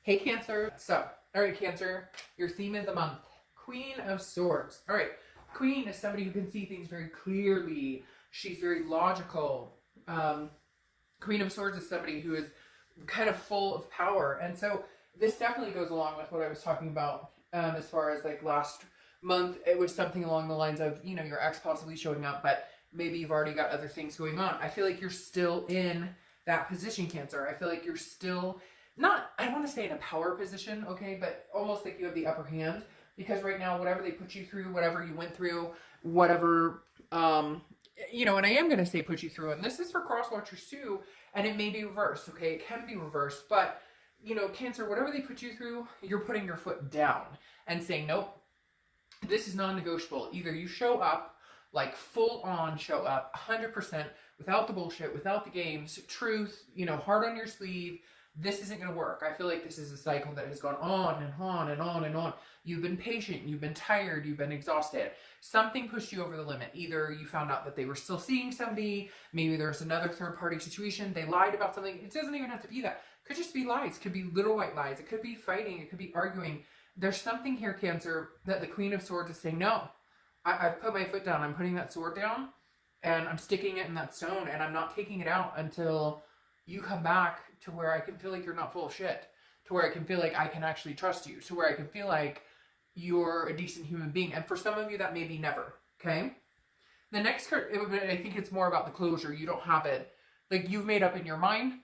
Hey Cancer. So, all right, Cancer, your theme of the month, Queen of Swords. All right, Queen is somebody who can see things very clearly. She's very logical. Um, Queen of Swords is somebody who is kind of full of power, and so this definitely goes along with what I was talking about as far as like last month. It was something along the lines of your ex possibly showing up, but maybe you've already got other things going on. I feel like you're still in that position, Cancer. I feel like you're still not, I don't want to say in a power position, okay, but almost like you have the upper hand because right now, whatever they put you through, whatever you went through, whatever, and I am going to say put you through, and this is for cross watchers too, and it may be reversed, okay, it can be reversed, but Cancer, whatever they put you through, you're putting your foot down and saying, nope, this is non-negotiable. Either you show up, like full on show up, 100%, without the bullshit, without the games, truth, heart on your sleeve. This isn't going to work. I feel like this is a cycle that has gone on and on and on and on. You've been patient, you've been tired, you've been exhausted. Something pushed you over the limit. Either you found out that they were still seeing somebody, maybe there's another third party situation, they lied about something. It doesn't even have to be that. It could just be lies. It could be little white lies. It could be fighting. It could be arguing. There's something here, Cancer, that the Queen of Swords is saying, no, I've put my foot down. I'm putting that sword down and I'm sticking it in that stone and I'm not taking it out until you come back to where I can feel like you're not full of shit, to where I can feel like I can actually trust you, to where I can feel like you're a decent human being. And for some of you, that may be never, okay? The next card, I think it's more about the closure. You don't have it. Like, you've made up in your mind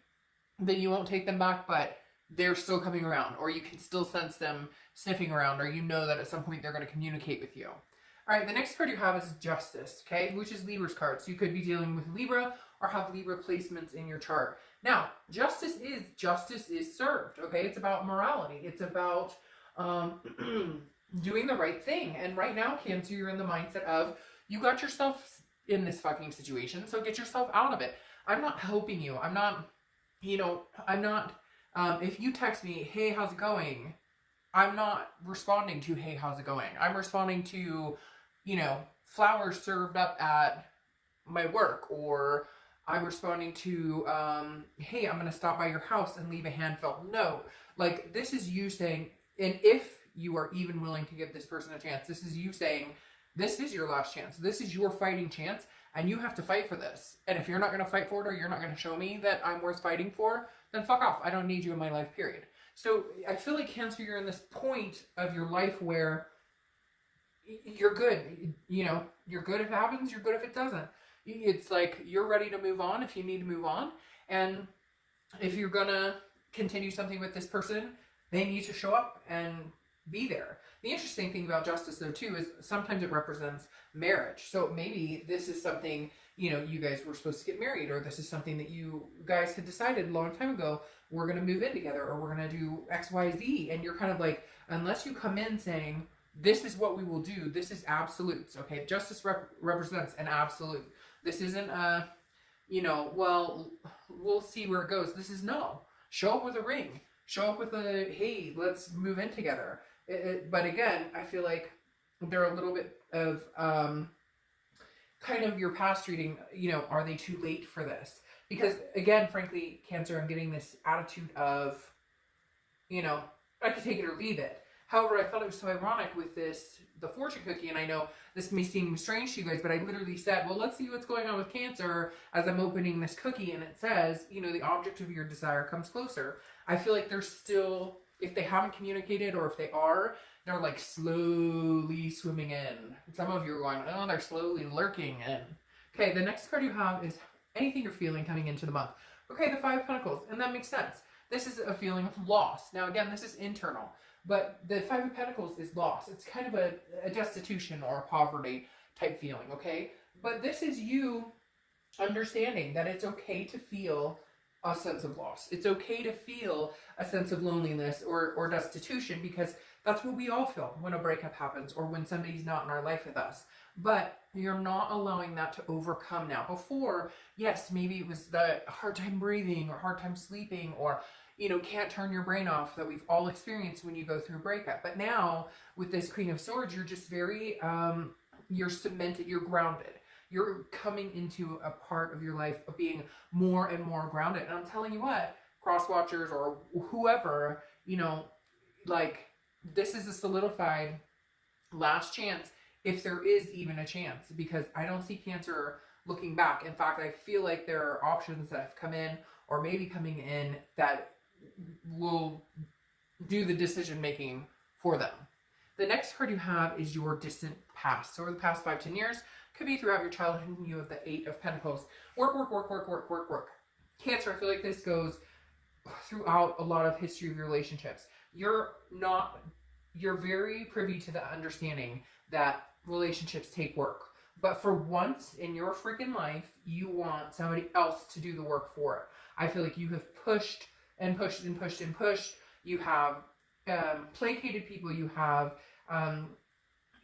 that you won't take them back, but they're still coming around, or you can still sense them sniffing around, or you know that at some point they're going to communicate with you. All right, the next card you have is Justice, okay, which is Libra's card. So you could be dealing with Libra or have Libra placements in your chart. Now, justice is served, okay? It's about morality. It's about doing the right thing. And right now, Cancer, you're in the mindset of you got yourself in this fucking situation, so get yourself out of it. I'm not helping you. I'm not, if you text me, hey, how's it going? I'm not responding to, hey, how's it going? I'm responding to, flowers served up at my work, or I'm responding to, hey, I'm going to stop by your house and leave a hand-filled note. Like, this is you saying, and if you are even willing to give this person a chance, this is you saying, this is your last chance. This is your fighting chance, and you have to fight for this. And if you're not going to fight for it, or you're not going to show me that I'm worth fighting for, then fuck off. I don't need you in my life, period. So I feel like, Cancer, you're in this point of your life where you're good. You're good if it happens, you're good if it doesn't. It's like you're ready to move on if you need to move on. And if you're going to continue something with this person, they need to show up and be there. The interesting thing about Justice, though, too, is sometimes it represents marriage. So maybe this is something, you guys were supposed to get married, or this is something that you guys had decided a long time ago, we're going to move in together, or we're going to do X, Y, Z. And you're kind of like, unless you come in saying, this is what we will do, this is absolutes, okay? Justice represents an absolute. This isn't a, well, we'll see where it goes. This is no. Show up with a ring. Show up with a, hey, let's move in together. But again, I feel like there are a little bit of kind of your past reading, are they too late for this? Because again, frankly, Cancer, I'm getting this attitude of, I could take it or leave it. However, I thought it was so ironic with the fortune cookie, and I know this may seem strange to you guys, but I literally said, well, let's see what's going on with Cancer as I'm opening this cookie, and it says, the object of your desire comes closer. I feel like they're still, if they haven't communicated, or if they are, they're like slowly swimming in. Some of you are going, oh, they're slowly lurking in. Okay, the next card you have is anything you're feeling coming into the month. Okay, the Five of Pentacles, and that makes sense. This is a feeling of loss. Now, again, this is internal. But the Five of Pentacles is loss. It's kind of a destitution or a poverty type feeling, okay? But this is you understanding that it's okay to feel a sense of loss. It's okay to feel a sense of loneliness or destitution, because that's what we all feel when a breakup happens or when somebody's not in our life with us. But you're not allowing that to overcome now. Before, yes, maybe it was the hard time breathing or hard time sleeping, or can't turn your brain off that we've all experienced when you go through a breakup. But now, with this Queen of Swords, you're just very, you're cemented, you're grounded. You're coming into a part of your life of being more and more grounded. And I'm telling you what, cross watchers or whoever, you know, like this is a solidified last chance, if there is even a chance, because I don't see Cancer looking back. In fact, I feel like there are options that have come in or maybe coming in that will do the decision making for them. The next card you have is your distant past. So over the past 5-10 years, could be throughout your childhood, and you have the 8 of Pentacles. Work, work, work, work, work, work, work. Cancer, I feel like this goes throughout a lot of history of your relationships. You're very privy to the understanding that relationships take work. But for once in your freaking life, you want somebody else to do the work for it. I feel like you have pushed and pushed and pushed and pushed. You have placated people. You have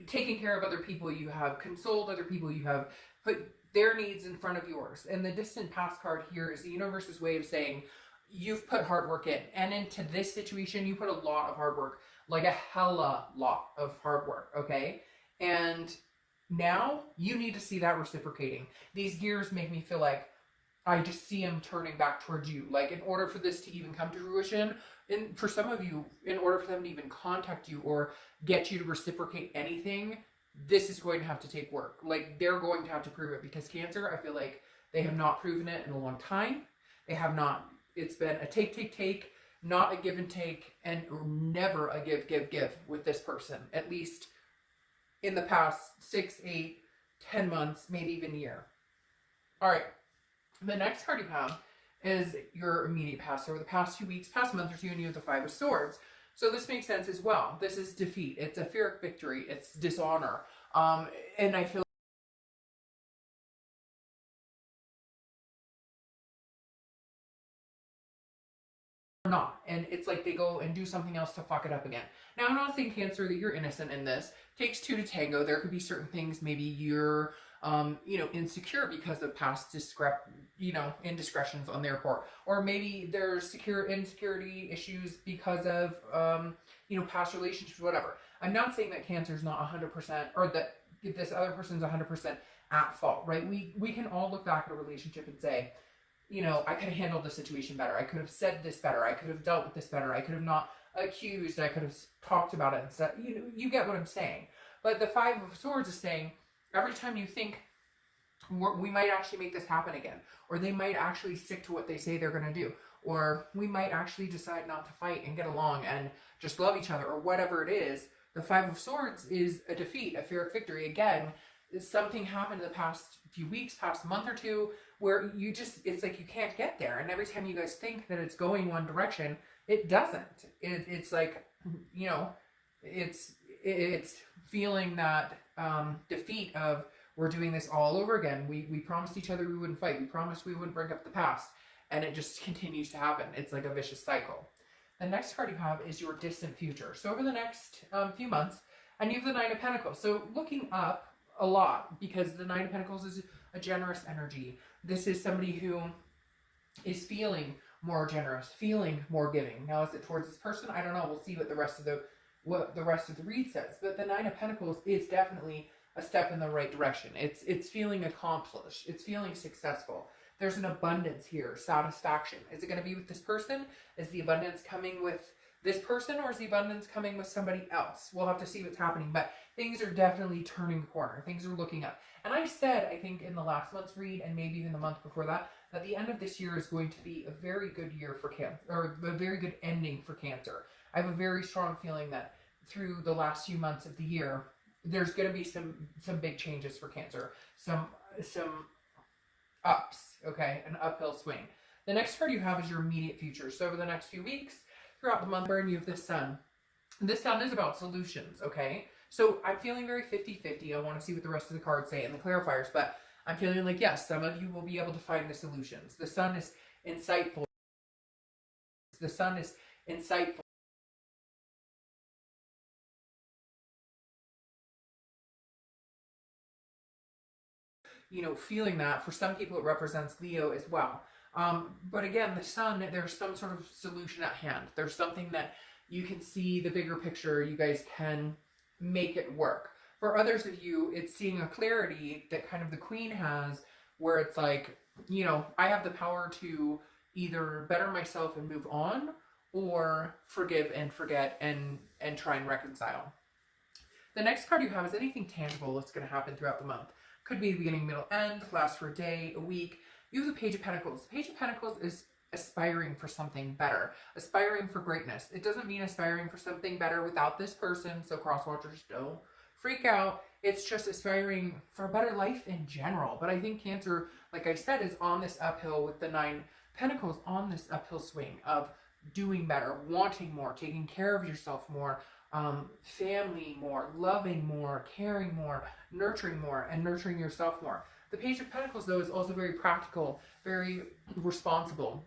taken care of other people. You have consoled other people. You have put their needs in front of yours. And the distant past card here is the universe's way of saying, you've put hard work in. And into this situation, you put a lot of hard work. Like a hella lot of hard work, okay? And now you need to see that reciprocating. These gears make me feel like I just see them turning back towards you. Like in order for this to even come to fruition, and for some of you, in order for them to even contact you or get you to reciprocate anything, this is going to have to take work. Like they're going to have to prove it, because Cancer, I feel like they have not proven it in a long time. They have not. It's been a take, not a give and take, and never a give with this person, at least in the past 6, 8, 10 months, maybe even a year. All right. The next card you have is your immediate past. So over the past 2 weeks, past month or two, and you have the 5 of Swords. So this makes sense as well. This is defeat. It's a Pyrrhic victory. It's dishonor. And I feel not, and it's like they go and do something else to fuck it up again. Now, I'm not saying, Cancer, that you're innocent in this. Takes two to tango. There could be certain things, maybe you're insecure because of past indiscretions on their part, or maybe there's insecurity issues because of past relationships, whatever. I'm not saying that Cancer's not 100%, or that this other person's 100% at fault, right? We can all look back at a relationship and say, I could have handled the situation better. I could have said this better. I could have dealt with this better. I could have not accused. I could have talked about it and stuff. You get what I'm saying. But the 5 of Swords is saying, every time you think, we might actually make this happen again, or they might actually stick to what they say they're going to do, or we might actually decide not to fight and get along and just love each other, or whatever it is, the 5 of Swords is a defeat, a Pyrrhic victory. Again, something happened in the past few weeks, past month or two, where it's like you can't get there. And every time you guys think that it's going one direction, it doesn't. It's like, it's feeling that defeat of, we're doing this all over again. We promised each other we wouldn't fight. We promised we wouldn't bring up the past. And it just continues to happen. It's like a vicious cycle. The next card you have is your distant future. So over the next few months, and you have the 9 of Pentacles. So looking up a lot, because the 9 of Pentacles is a generous energy. This is somebody who is feeling more generous, feeling more giving. Now, is it towards this person? I don't know. We'll see what the rest of the read says. But the 9 of Pentacles is definitely a step in the right direction. It's feeling accomplished. It's feeling successful. There's an abundance here, satisfaction. Is it going to be with this person? Is the abundance coming with this person, or is the abundance coming with somebody else? We'll have to see what's happening, but things are definitely turning the corner. Things are looking up. And I said, I think in the last month's read, and maybe even the month before that the end of this year is going to be a very good year for Cancer, or a very good ending for Cancer. I have a very strong feeling that through the last few months of the year, there's going to be some big changes for Cancer. Some ups, okay? An uphill swing. The next card you have is your immediate future. So over the next few weeks, throughout the month, you have the Sun. This Sun is about solutions, okay? So I'm feeling very 50-50. I want to see what the rest of the cards say and the clarifiers, but I'm feeling like, yes, some of you will be able to find the solutions. The Sun is insightful. The Sun is insightful. Feeling that. For some people, it represents Leo as well. But again, the Sun, there's some sort of solution at hand. There's something that you can see the bigger picture. You guys can make it work. For others of you, it's seeing a clarity that kind of the Queen has, where it's like, I have the power to either better myself and move on, or forgive and forget and try and reconcile. The next card you have is anything tangible that's going to happen throughout the month. Could be the beginning, middle, end, last for a day, a week. You have the Page of Pentacles. The Page of Pentacles is aspiring for something better, aspiring for greatness. It doesn't mean aspiring for something better without this person, so crosswatchers, don't freak out. It's just aspiring for a better life in general. But I think Cancer, like I said, is on this uphill with the 9 Pentacles, on this uphill swing of doing better, wanting more, taking care of yourself more, family more, loving more, caring more, and nurturing yourself more. The Page of Pentacles, though, is also very practical, very responsible.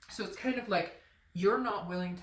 So it's kind of like you're not willing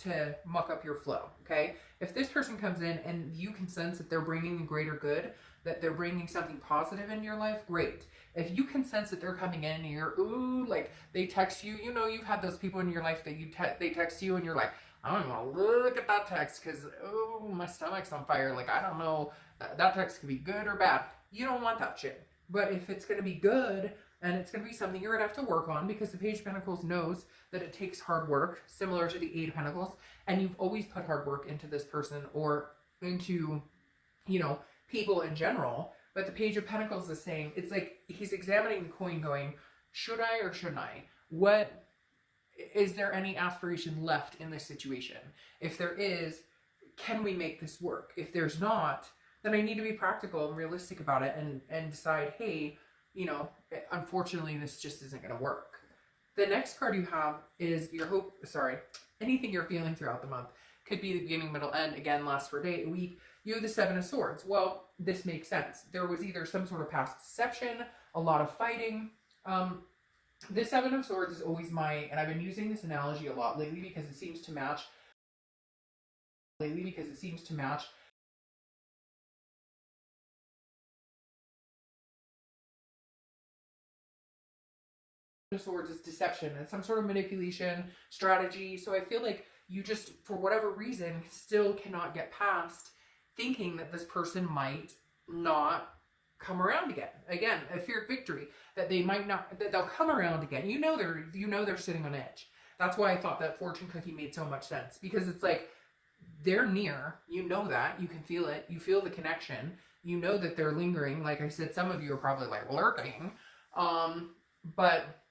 to muck up your flow, okay? If this person comes in and you can sense that they're bringing the greater good, that they're bringing something positive in your life, great. If you can sense that they're coming in and you're, ooh, like they text you, you know, you've had those people in your life that they text you and you're like, I don't even want to look at that text because, oh, my stomach's on fire. Like, I don't know, that text could be good or bad. You don't want that shit. But if it's going to be good and it's going to be something you're going to have to work on, because the Page of Pentacles knows that it takes hard work, similar to the 8 of Pentacles, and you've always put hard work into this person or into, you know, people in general. But the Page of Pentacles is saying, it's like he's examining the coin going, should I or shouldn't I? What is there any aspiration left in this situation? If there is, can we make this work? If there's not, then I need to be practical and realistic about it and decide, hey, you know, unfortunately, this just isn't going to work. The next card you have is anything you're feeling throughout the month. Could be the beginning, middle, end. Again, lasts for a day, a week. You have the 7 of Swords. Well, this makes sense. There was either some sort of past deception, a lot of fighting. The 7 of Swords is always and I've been using this analogy a lot lately because it seems to match. Swords is deception and some sort of manipulation strategy. So I feel like you just, for whatever reason, still cannot get past thinking that this person might not come around again. Again, a fear of victory, that they might not, that they'll come around again. You know they're sitting on edge. That's why I thought that fortune cookie made so much sense, because it's like they're near. You know that. You can feel it. You feel the connection. You know that they're lingering. Like I said, some of you are probably like lurking. But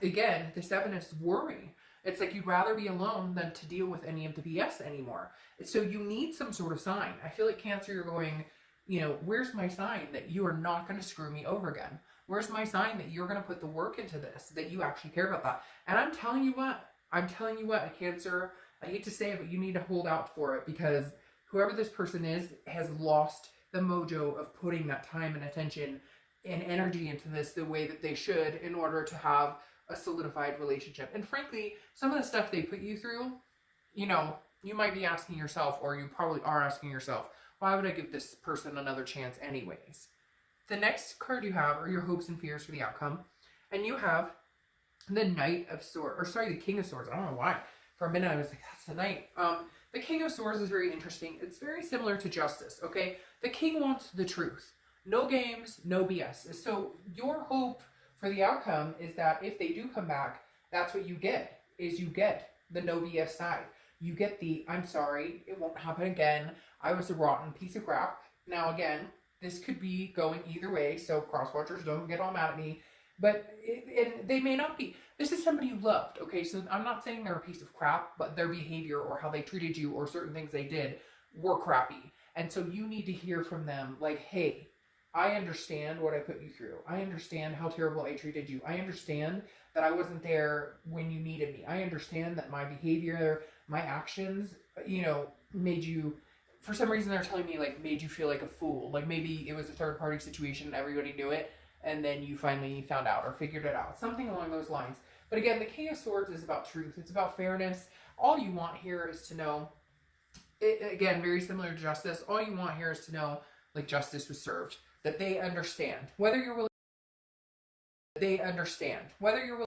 again, the 7 is worry. It's like you'd rather be alone than to deal with any of the BS anymore. So you need some sort of sign. I feel like Cancer, you're going, you know, where's my sign that you are not going to screw me over again? Where's my sign that you're going to put the work into this, that you actually care about that? And I'm telling you what, Cancer, I hate to say it, but you need to hold out for it, because whoever this person is has lost the mojo of putting that time and attention and energy into this the way that they should in order to have a solidified relationship. And frankly, some of the stuff they put you through, you know, you might be asking yourself, or you probably are asking yourself, why would I give this person another chance anyways? The next card you have are your hopes and fears for the outcome. And you have the Knight of Swords, the King of Swords. I don't know why. For a minute I was like, that's the Knight. The King of Swords is very interesting. It's very similar to Justice, okay? The King wants the truth. No games, no BS. So your hope for the outcome is that if they do come back, that's what you get, is you get the no BS side. You get the, I'm sorry, it won't happen again. I was a rotten piece of crap. Now again, this could be going either way, so crosswatchers, don't get all mad at me. But they may not be. This is somebody you loved, okay? So I'm not saying they're a piece of crap, but their behavior or how they treated you or certain things they did were crappy. And so you need to hear from them like, hey, I understand what I put you through. I understand how terrible I treated you. I understand that I wasn't there when you needed me. I understand that my behavior, my actions, you know, made you, for some reason they're telling me, like, made you feel like a fool. Like maybe it was a third party situation and everybody knew it, and then you finally found out or figured it out. Something along those lines. But again, the King of Swords is about truth. It's about fairness. All you want here is to know, again, very similar to Justice, all you want here is to know, like, justice was served. That they understand. Whether you're willing, they understand. Whether you're willing,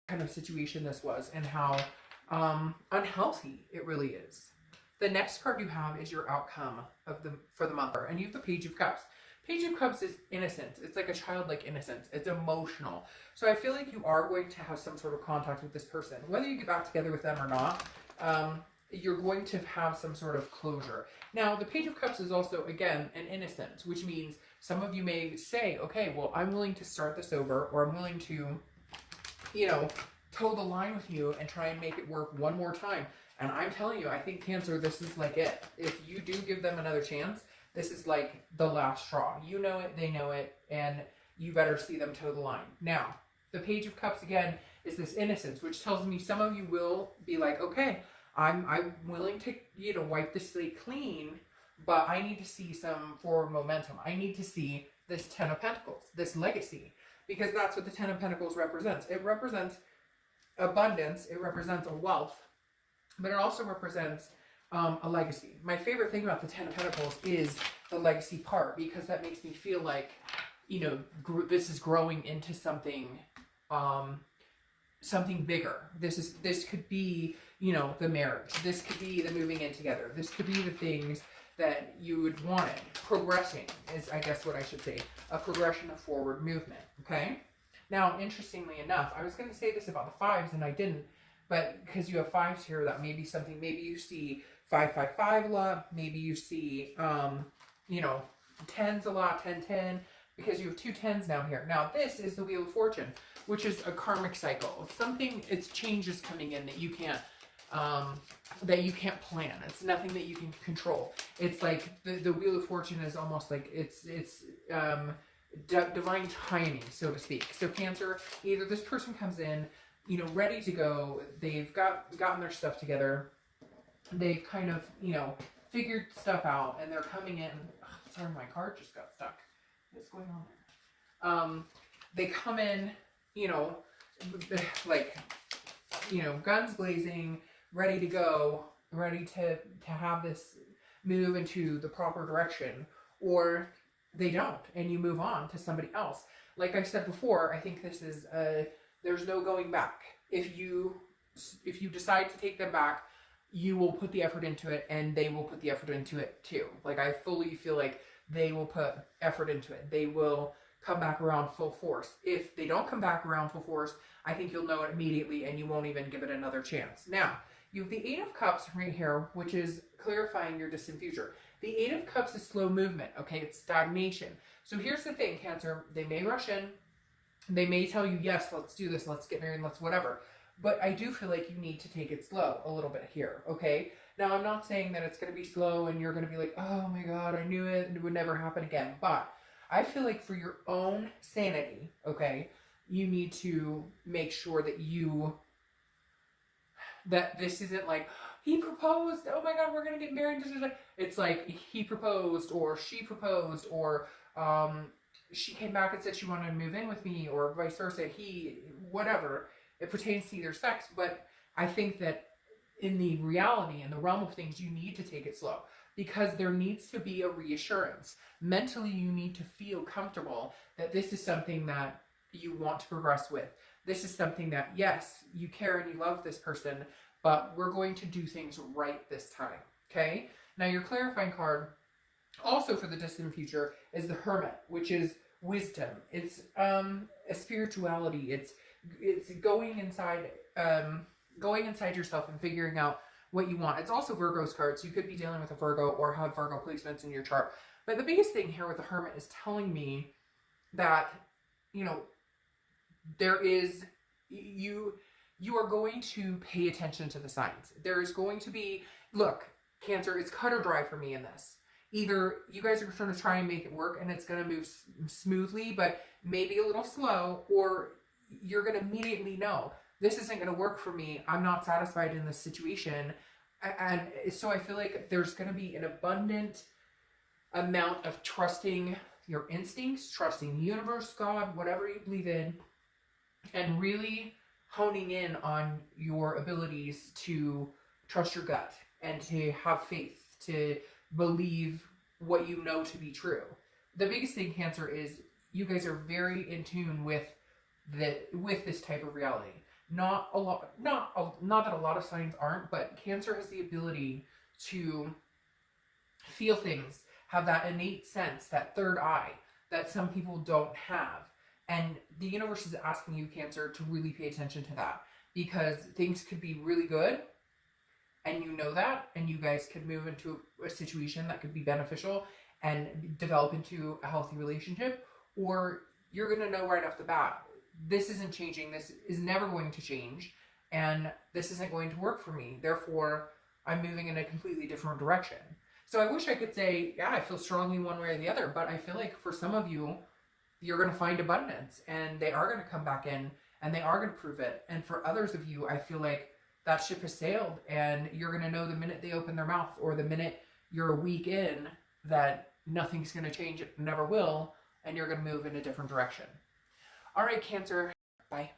kind of situation this was and how unhealthy it really is. The next card you have is your outcome for the month, and you have the Page of Cups. Page of Cups is innocence. It's like a childlike innocence. It's emotional. So I feel like you are going to have some sort of contact with this person. Whether you get back together with them or not, you're going to have some sort of closure. Now, the Page of Cups is also, again, an innocence, which means some of you may say, okay, well, I'm willing to start this over, or I'm willing to, you know, toe the line with you and try and make it work one more time. And I'm telling you, I think Cancer, this is like it. If you do give them another chance, this is like the last straw. You know it, they know it, and you better see them toe the line. Now, the Page of Cups, again, is this innocence, which tells me some of you will be like, okay, I'm willing to, you know, wipe the slate clean, but I need to see some forward momentum. I need to see this Ten of Pentacles, this legacy, because that's what the Ten of Pentacles represents. It represents abundance, it represents a wealth, but it also represents a legacy. My favorite thing about the Ten of Pentacles is the legacy part, because that makes me feel like, you know, this is growing into something, something bigger. This could be, you know, the marriage. This could be the moving in together. This could be the things that you would want. Progressing is, I guess, what I should say. A progression of forward movement. Okay. Now, interestingly enough, I was going to say this about the fives, and I didn't, but because you have fives here, that may be something. Maybe you see 555 a lot. Maybe you see, you know, tens a lot, 1010, because you have two tens now here. Now, this is the Wheel of Fortune, which is a karmic cycle. It's something, it's changes coming in that you can't plan. It's nothing that you can control. It's like the Wheel of Fortune is almost like it's divine timing, so to speak. So Cancer, either this person comes in, you know, ready to go. They've gotten their stuff together. They've kind of, you know, figured stuff out, and they're coming in. Oh, sorry, my card just got stuck. What's going on there? They come in, you know, like, you know, guns blazing, ready to go, ready to have this move into the proper direction, or they don't, and you move on to somebody else. Like I said before, I think this is there's no going back. If you decide to take them back, you will put the effort into it, and they will put the effort into it too. Like, I fully feel like they will put effort into it. They will come back around full force. If they don't come back around full force, I think you'll know it immediately, and you won't even give it another chance. Now, you have the Eight of Cups right here, which is clarifying your distant future. The Eight of Cups is slow movement, okay? It's stagnation. So here's the thing, Cancer. They may rush in. They may tell you, yes, let's do this, let's get married, let's whatever. But I do feel like you need to take it slow a little bit here, okay? Now, I'm not saying that it's going to be slow and you're going to be like, oh my God, I knew it, and it would never happen again. But I feel like for your own sanity, okay, you need to make sure that this isn't like, he proposed, oh my God, we're going to get married. It's like, he proposed, or she proposed, or she came back and said she wanted to move in with me, or vice versa, whatever. It pertains to either sex, but I think that in the reality, in the realm of things, you need to take it slow, because there needs to be a reassurance. Mentally, you need to feel comfortable that this is something that you want to progress with. This is something that, yes, you care and you love this person, but we're going to do things right this time, okay? Now, your clarifying card, also for the distant future, is the Hermit, which is wisdom. It's a spirituality. It's going inside yourself and figuring out what you want. It's also Virgo's card, so you could be dealing with a Virgo or have Virgo placements in your chart. But the biggest thing here with the Hermit is telling me that, you know, there is, you are going to pay attention to the signs. There's going to be, look, Cancer, it's cut or dry for me in this. Either you guys are going to try and make it work and it's going to move smoothly, but maybe a little slow, or you're going to immediately know, this isn't going to work for me. I'm not satisfied in this situation. And so I feel like there's going to be an abundant amount of trusting your instincts, trusting the universe, God, whatever you believe in, and really honing in on your abilities to trust your gut and to have faith, to believe what you know to be true. The biggest thing, Cancer, is you guys are very in tune with this type of reality. Not that a lot of signs aren't, but Cancer has the ability to feel things have that innate sense, that third eye that some people don't have. And the universe is asking you, Cancer, to really pay attention to that, because things could be really good and you know that, and you guys could move into a situation that could be beneficial and develop into a healthy relationship, or you're going to know right off the bat, this isn't changing, this is never going to change, and this isn't going to work for me. Therefore, I'm moving in a completely different direction. So I wish I could say, yeah, I feel strongly one way or the other, but I feel like for some of you, you're going to find abundance and they are going to come back in and they are going to prove it. And for others of you, I feel like that ship has sailed and you're going to know the minute they open their mouth or the minute you're a week in that nothing's going to change, it never will, and you're going to move in a different direction. All right, Cancer, bye.